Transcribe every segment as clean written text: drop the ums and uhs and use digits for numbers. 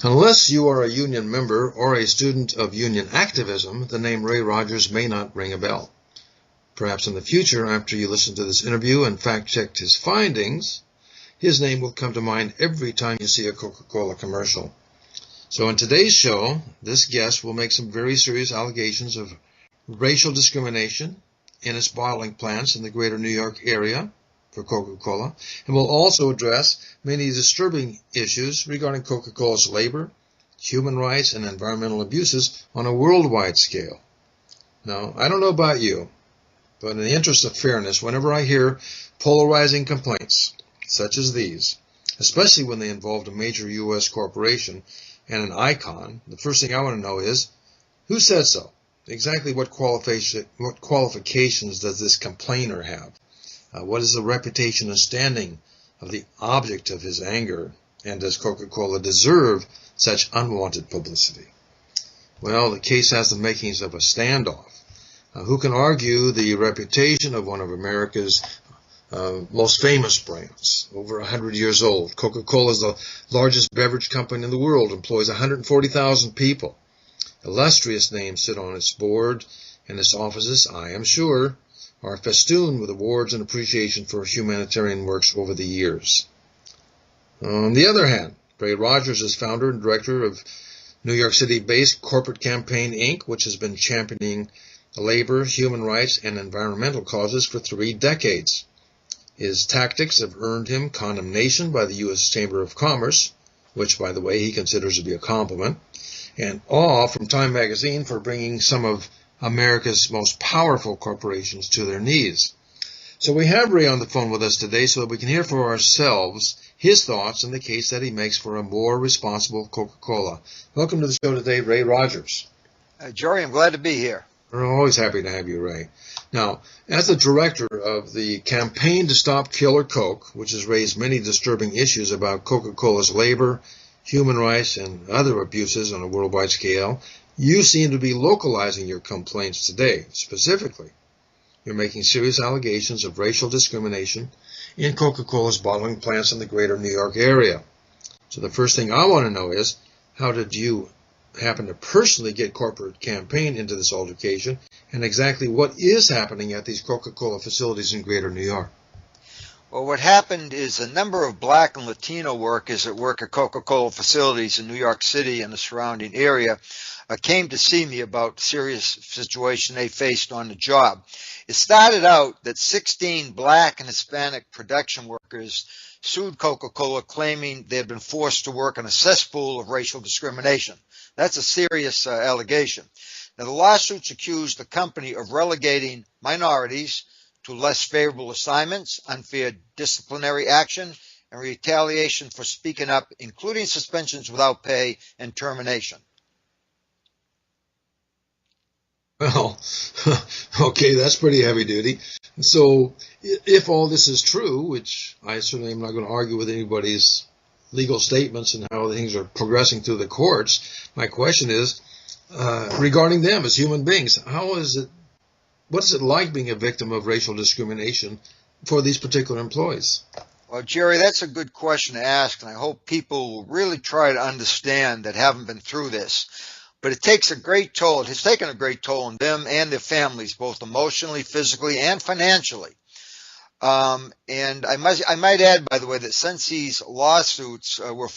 Unless you are a union member or a student of union activism, the name Ray Rogers may not ring a bell. Perhaps in the future, after you listen to this interview and fact-checked his findings, his name will come to mind every time you see a Coca Cola commercial. So in today's show, this guest will make some very serious allegations of racial discrimination in its bottling plants in the greater New York area for Coca Cola, and will also address many disturbing issues regarding Coca Cola's labor, human rights, and environmental abuses on a worldwide scale. Now, I don't know about you, but in the interest of fairness, whenever I hear polarizing complaints such as these, especially when they involved a major U.S. corporation and an icon, the first thing I want to know is, who said so? Exactly what qualifications does this complainer have? What is the reputation and standing of the object of his anger? And does Coca-Cola deserve such unwanted publicity? Well, the case has the makings of a standoff. Who can argue the reputation of one of America's most famous brands, over 100 years old? Coca-Cola is the largest beverage company in the world, employs 140,000 people. Illustrious names sit on its board, and its offices, I am sure, are festooned with awards and appreciation for humanitarian works over the years. On the other hand, Ray Rogers is founder and director of New York City-based Corporate Campaign, Inc., which has been championing labor, human rights, and environmental causes for 3 decades. His tactics have earned him condemnation by the U.S. Chamber of Commerce, which, by the way, he considers to be a compliment, and awe from Time magazine for bringing some of America's most powerful corporations to their knees. So we have Ray on the phone with us today so that we can hear for ourselves his thoughts on the case that he makes for a more responsible Coca-Cola. Welcome to the show today, Ray Rogers. Jerry, I'm glad to be here. We're always happy to have you, Ray. Now, as the director of the Campaign to Stop Killer Coke, which has raised many disturbing issues about Coca-Cola's labor, human rights, and other abuses on a worldwide scale, you seem to be localizing your complaints today. Specifically, you're making serious allegations of racial discrimination in Coca-Cola's bottling plants in the greater New York area. So the first thing I want to know is, how did you happen to personally get Corporate Campaign into this altercation, and exactly what is happening at these Coca-Cola facilities in greater New York? Well, what happened is a number of Black and Latino workers that work at Coca-Cola facilities in New York City and the surrounding area came to see me about the serious situation they faced on the job. It started out that 16 Black and Hispanic production workers sued Coca-Cola, claiming they had been forced to work in a cesspool of racial discrimination. That's a serious allegation. Now, the lawsuits accused the company of relegating minorities to less favorable assignments, unfair disciplinary action, and retaliation for speaking up, including suspensions without pay and termination. Well, okay, that's pretty heavy duty. So if all this is true, which I certainly am not going to argue with anybody's legal statements and how things are progressing through the courts, my question is, regarding them as human beings, what is it like being a victim of racial discrimination for these particular employees? Well, Jerry, that's a good question to ask, and I hope people will really try to understand that haven't been through this. But it takes a great toll. It has taken a great toll on them and their families, both emotionally, physically, and financially. And I might add, by the way, that since these lawsuits were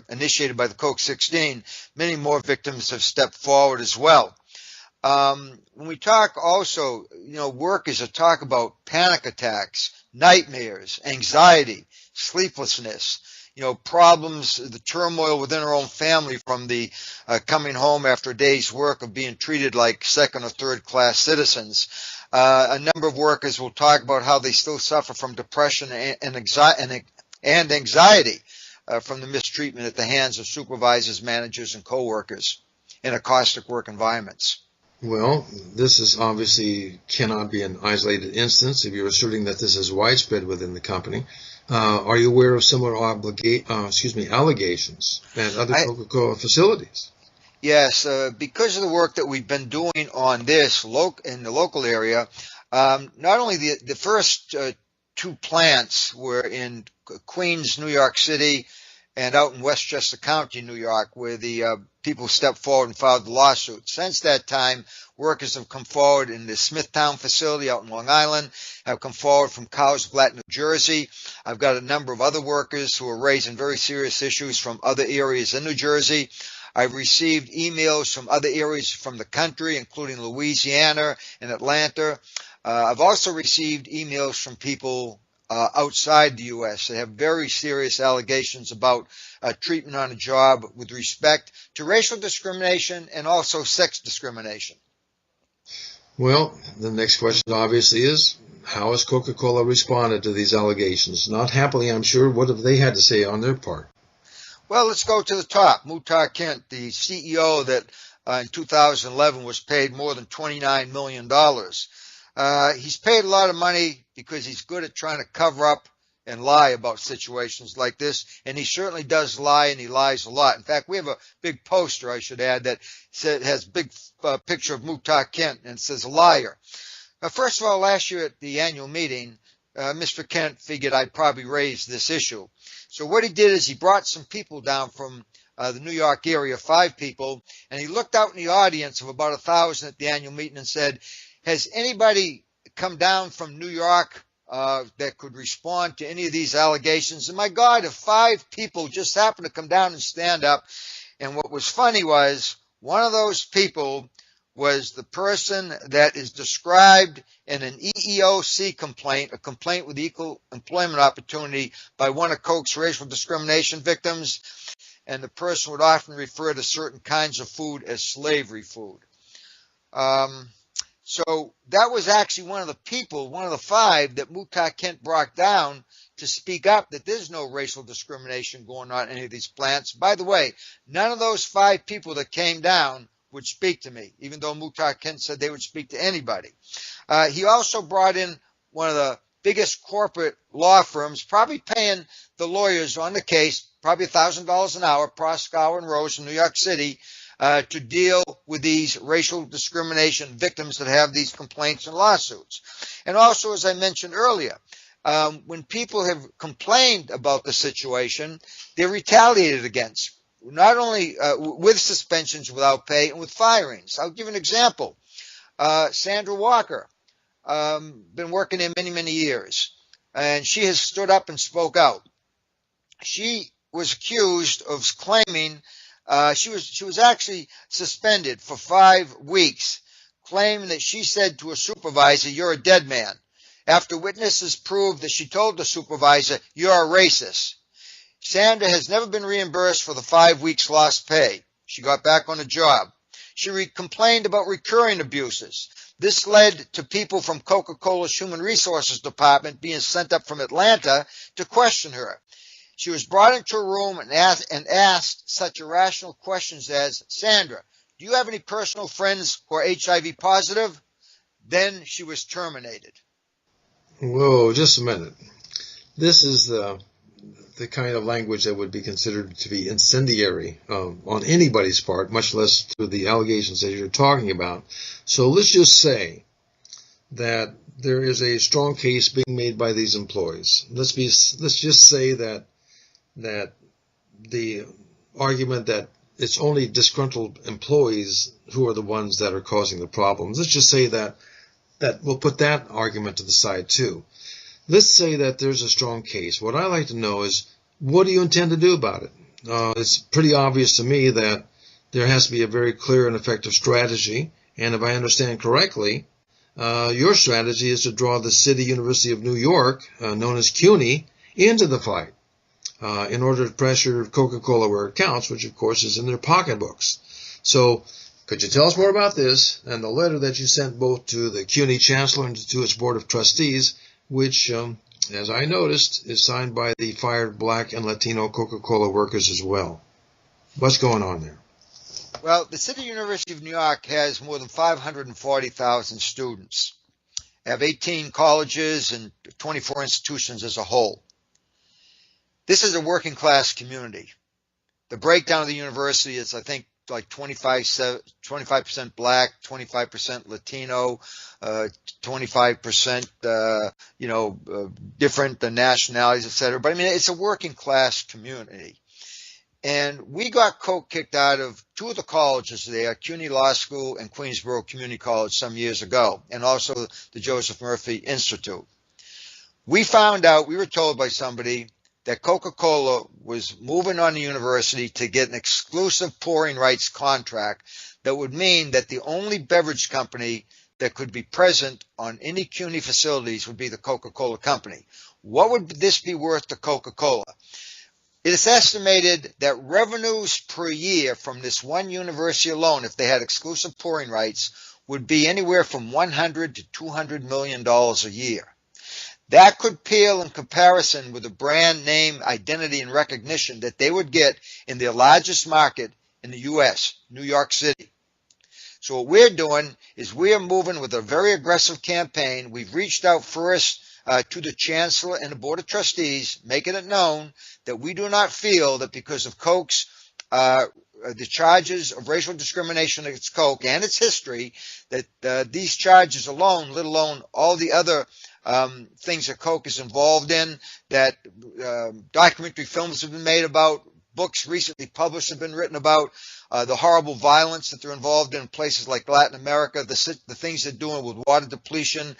initiated by the Coke 16, many more victims have stepped forward as well. When we talk also, workers that talk about panic attacks, nightmares, anxiety, sleeplessness, problems, the turmoil within our own family from the coming home after a day's work of being treated like second or third class citizens. A number of workers will talk about how they still suffer from depression and anxiety from the mistreatment at the hands of supervisors, managers, and coworkers in a caustic work environments. Well, this is obviously cannot be an isolated instance if you're asserting that this is widespread within the company. Are you aware of similar allegations at other Coca-Cola facilities? Yes, because of the work that we've been doing on this in the local area, not only the first 2 plants were in Queens, New York City, and out in Westchester County, New York, where the people stepped forward and filed the lawsuit. Since that time, workers have come forward in the Smithtown facility out in Long Island, have come forward from Carlsbad, New Jersey. I've got a number of other workers who are raising very serious issues from other areas in New Jersey. I've received emails from other areas from the country, including Louisiana and Atlanta. I've also received emails from people outside the U.S. that have very serious allegations about treatment on a job with respect to racial discrimination and also sex discrimination. Well, the next question obviously is, how has Coca Cola responded to these allegations? Not happily, I'm sure. What have they had to say on their part? Well, let's go to the top. Muhtar Kent, the CEO that in 2011 was paid more than $29 million. He's paid a lot of money because he's good at trying to cover up and lie about situations like this, and he certainly does lie, and he lies a lot. In fact, we have a big poster, I should add, that has a big picture of Muhtar Kent, and it says liar. First of all, last year at the annual meeting, Mr. Kent figured I'd probably raise this issue. So what he did is he brought some people down from the New York area, 5 people, and he looked out in the audience of about 1,000 at the annual meeting and said, has anybody come down from New York that could respond to any of these allegations? And my God, if 5 people just happened to come down and stand up, and what was funny was one of those people was the person that is described in an EEOC complaint, a complaint with equal employment opportunity by one of Coke's racial discrimination victims, and the person would often refer to certain kinds of food as slavery food. So that was actually one of the people, one of the 5 that Muhtar Kent brought down to speak up that there's no racial discrimination going on in any of these plants. By the way, none of those 5 people that came down would speak to me, even though Muhtar Kent said they would speak to anybody. He also brought in one of the biggest corporate law firms, probably paying the lawyers on the case, probably $1,000 an hour, Proskauer and Rose in New York City, to deal with these racial discrimination victims that have these complaints and lawsuits. And also, as I mentioned earlier, when people have complained about the situation, they're retaliated against, not only with suspensions without pay and with firings. I'll give an example. Sandra Walker, been working there many, many years, and she has stood up and spoke out. She was accused of claiming she was actually suspended for 5 weeks, claiming that she said to a supervisor, "You're a dead man," after witnesses proved that she told the supervisor, "You're a racist." Sandra has never been reimbursed for the 5 weeks lost pay. She got back on the job. She complained about recurring abuses. This led to people from Coca Cola's Human Resources Department being sent up from Atlanta to question her. She was brought into a room and asked such irrational questions as, "Sandra, do you have any personal friends who are HIV positive?" Then she was terminated. Whoa, just a minute. This is the kind of language that would be considered to be incendiary on anybody's part, much less to the allegations that you're talking about. So let's just say that there is a strong case being made by these employees. Let's just say that the argument that it's only disgruntled employees who are the ones that are causing the problems. Let's just say that we'll put that argument to the side too. Let's say that there's a strong case. What I like to know is, what do you intend to do about it? It's pretty obvious to me that there has to be a very clear and effective strategy. And if I understand correctly, your strategy is to draw the City University of New York, known as CUNY, into the fight in order to pressure Coca Cola where it counts, which of course is in their pocketbooks. So could you tell us more about this and the letter that you sent both to the CUNY Chancellor and to its Board of Trustees, which, as I noticed, is signed by the fired Black and Latino Coca-Cola workers as well? What's going on there? Well, the City University of New York has more than 540,000 students. They have 18 colleges and 24 institutions as a whole. This is a working class community. The breakdown of the university is, I think, like 25% Black, 25% Latino, 25%, different nationalities, etc. But I mean, it's a working class community. And we got Coke kicked out of two of the colleges there, CUNY Law School and Queensborough Community College some years ago, and also the Joseph Murphy Institute. We found out, we were told by somebody, that Coca-Cola was moving on the university to get an exclusive pouring rights contract that would mean that the only beverage company that could be present on any CUNY facilities would be the Coca-Cola company. What would this be worth to Coca-Cola? It is estimated that revenues per year from this one university alone, if they had exclusive pouring rights, would be anywhere from $100 to $200 million a year. That could pale in comparison with the brand name identity and recognition that they would get in their largest market in the U.S., New York City. So what we're doing is we're moving with a very aggressive campaign. We've reached out first to the Chancellor and the Board of Trustees, making it known that we do not feel that because of Coke's the charges of racial discrimination against Coke and its history, that these charges alone, let alone all the other things that Coke is involved in, that documentary films have been made about, books recently published have been written about, the horrible violence that they're involved in places like Latin America, the things they're doing with water depletion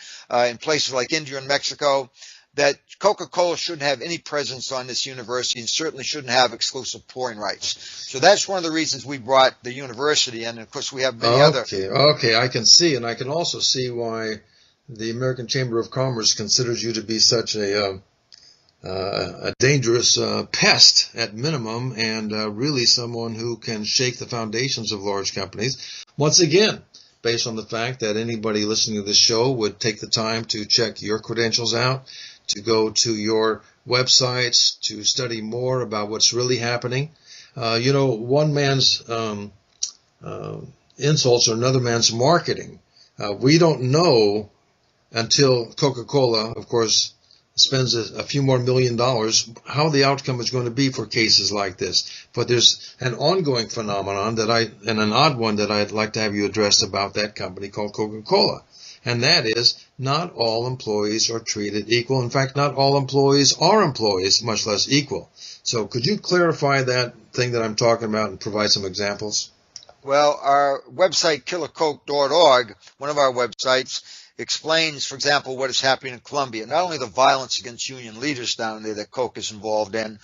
in places like India and Mexico, that Coca-Cola shouldn't have any presence on this university and certainly shouldn't have exclusive pouring rights. So that's one of the reasons we brought the university in. And of course, we have many other. Okay, I can see, and I can also see why the American Chamber of Commerce considers you to be such a dangerous pest at minimum, and really someone who can shake the foundations of large companies. Once again, based on the fact that anybody listening to this show would take the time to check your credentials out, to go to your websites, to study more about what's really happening. One man's insults are another man's marketing. We don't know until Coca-Cola, of course, spends a few more $1 million, how the outcome is going to be for cases like this. But there's an ongoing phenomenon and an odd one that I'd like to have you address about that company called Coca-Cola. And that is, not all employees are treated equal. In fact, not all employees are employees, much less equal. So could you clarify that thing that I'm talking about and provide some examples? Well, our website, killercoke.org, one of our websites, explains, for example, what is happening in Colombia. Not only the violence against union leaders down there that Coke is involved in,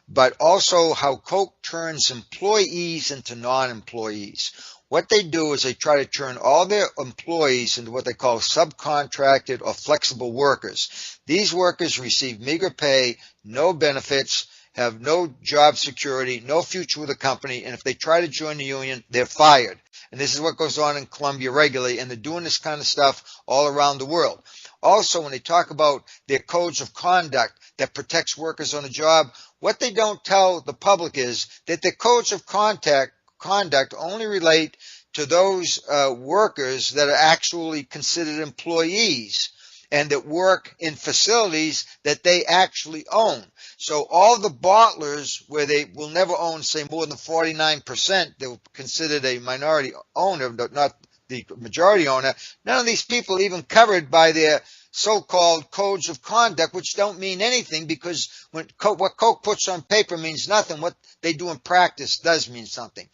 but also how Coke turns employees into non-employees. What they do is they try to turn all their employees into what they call subcontracted or flexible workers. These workers receive meager pay, no benefits, have no job security, no future with the company, and if they try to join the union, they're fired. And this is what goes on in Colombia regularly, and they're doing this kind of stuff all around the world. Also, when they talk about their codes of conduct that protects workers on the job, what they don't tell the public is that their codes of conduct only relate to those workers that are actually considered employees and that work in facilities that they actually own. So all the bottlers, where they will never own, say, more than 49%, they're considered a minority owner, not the majority owner. None of these people are even covered by their so-called codes of conduct, which don't mean anything, because what Coke puts on paper means nothing. What they do in practice does mean something.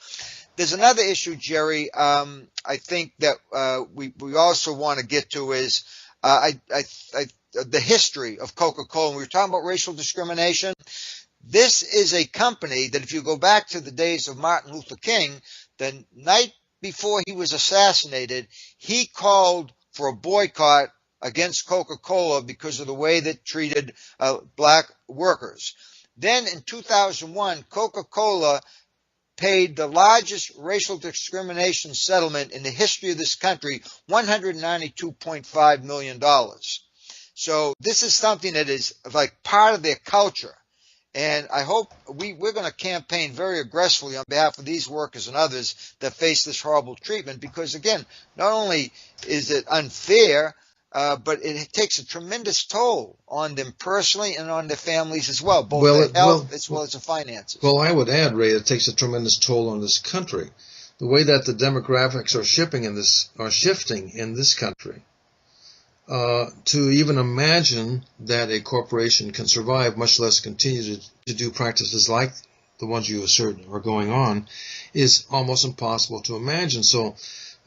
There's another issue, Jerry, I think that we also want to get to is the history of Coca-Cola. We were talking about racial discrimination. This is a company that, if you go back to the days of Martin Luther King, the night before he was assassinated, he called for a boycott against Coca-Cola because of the way that treated black workers. Then in 2001, Coca-Cola paid the largest racial discrimination settlement in the history of this country, $192.5 million. So this is something that is like part of their culture. And I hope we're going to campaign very aggressively on behalf of these workers and others that face this horrible treatment, because, again, not only is it unfair, but it takes a tremendous toll on them personally and on their families as well, both their health as well as the finances. Well, I would add, Ray, it takes a tremendous toll on this country. The way that the demographics are shifting in this country, to even imagine that a corporation can survive, much less continue to do practices like the ones you assert are going on, is almost impossible to imagine. So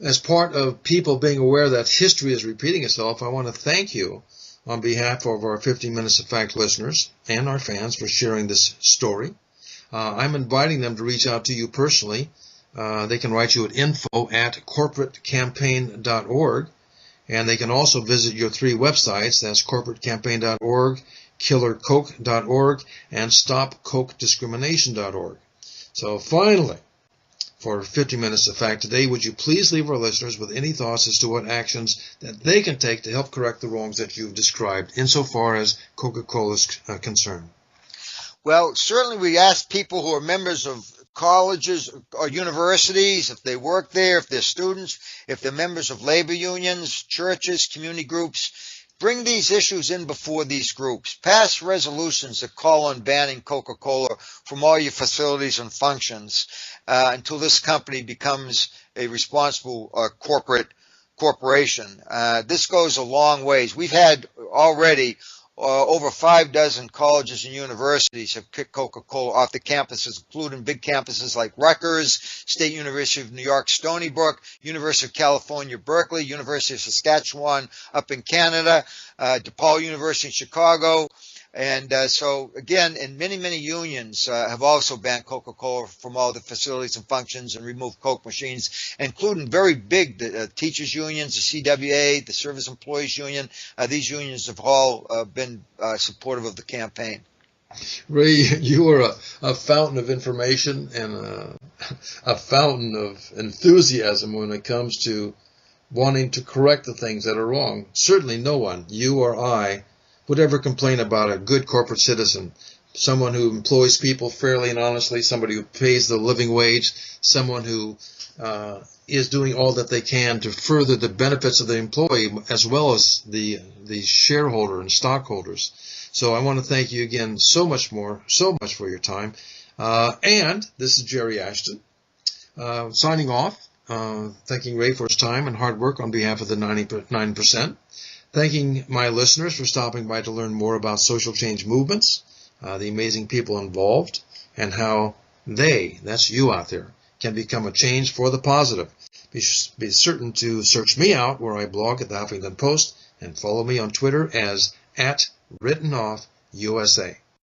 as part of people being aware that history is repeating itself, I want to thank you on behalf of our 50 Minutes of Fact listeners and our fans for sharing this story. I'm inviting them to reach out to you personally. They can write you at info@corporatecampaign.org, and they can also visit your 3 websites. That's corporatecampaign.org, killercoke.org, and stopcokediscrimination.org. So finally, for 50 Minutes of Fact today, would you please leave our listeners with any thoughts as to what actions that they can take to help correct the wrongs that you've described insofar as Coca-Cola is concerned? Well, certainly we ask people who are members of colleges or universities, if they work there, if they're students, if they're members of labor unions, churches, community groups, bring these issues in before these groups. Pass resolutions that call on banning Coca-Cola from all your facilities and functions until this company becomes a responsible corporation. This goes a long ways. We've had already over 5 dozen colleges and universities have kicked Coca-Cola off the campuses, including big campuses like Rutgers, State University of New York, Stony Brook, University of California, Berkeley, University of Saskatchewan up in Canada, DePaul University in Chicago. And so, again, and many, many unions have also banned Coca-Cola from all the facilities and functions and removed Coke machines, including very big teachers' unions, the CWA, the Service Employees Union. These unions have all been supportive of the campaign. Ray, you are a fountain of information and a fountain of enthusiasm when it comes to wanting to correct the things that are wrong. Certainly no one, you or I, would ever complain about a good corporate citizen, someone who employs people fairly and honestly, somebody who pays the living wage, someone who is doing all that they can to further the benefits of the employee as well as the shareholder and stockholders. So I want to thank you again so much for your time. And this is Jerry Ashton signing off, thanking Ray for his time and hard work on behalf of the 99%. Thanking my listeners for stopping by to learn more about social change movements, the amazing people involved, and how they, that's you out there, can become a change for the positive. Be certain to search me out where I blog at the Huffington Post and follow me on Twitter as @WrittenOffUSA.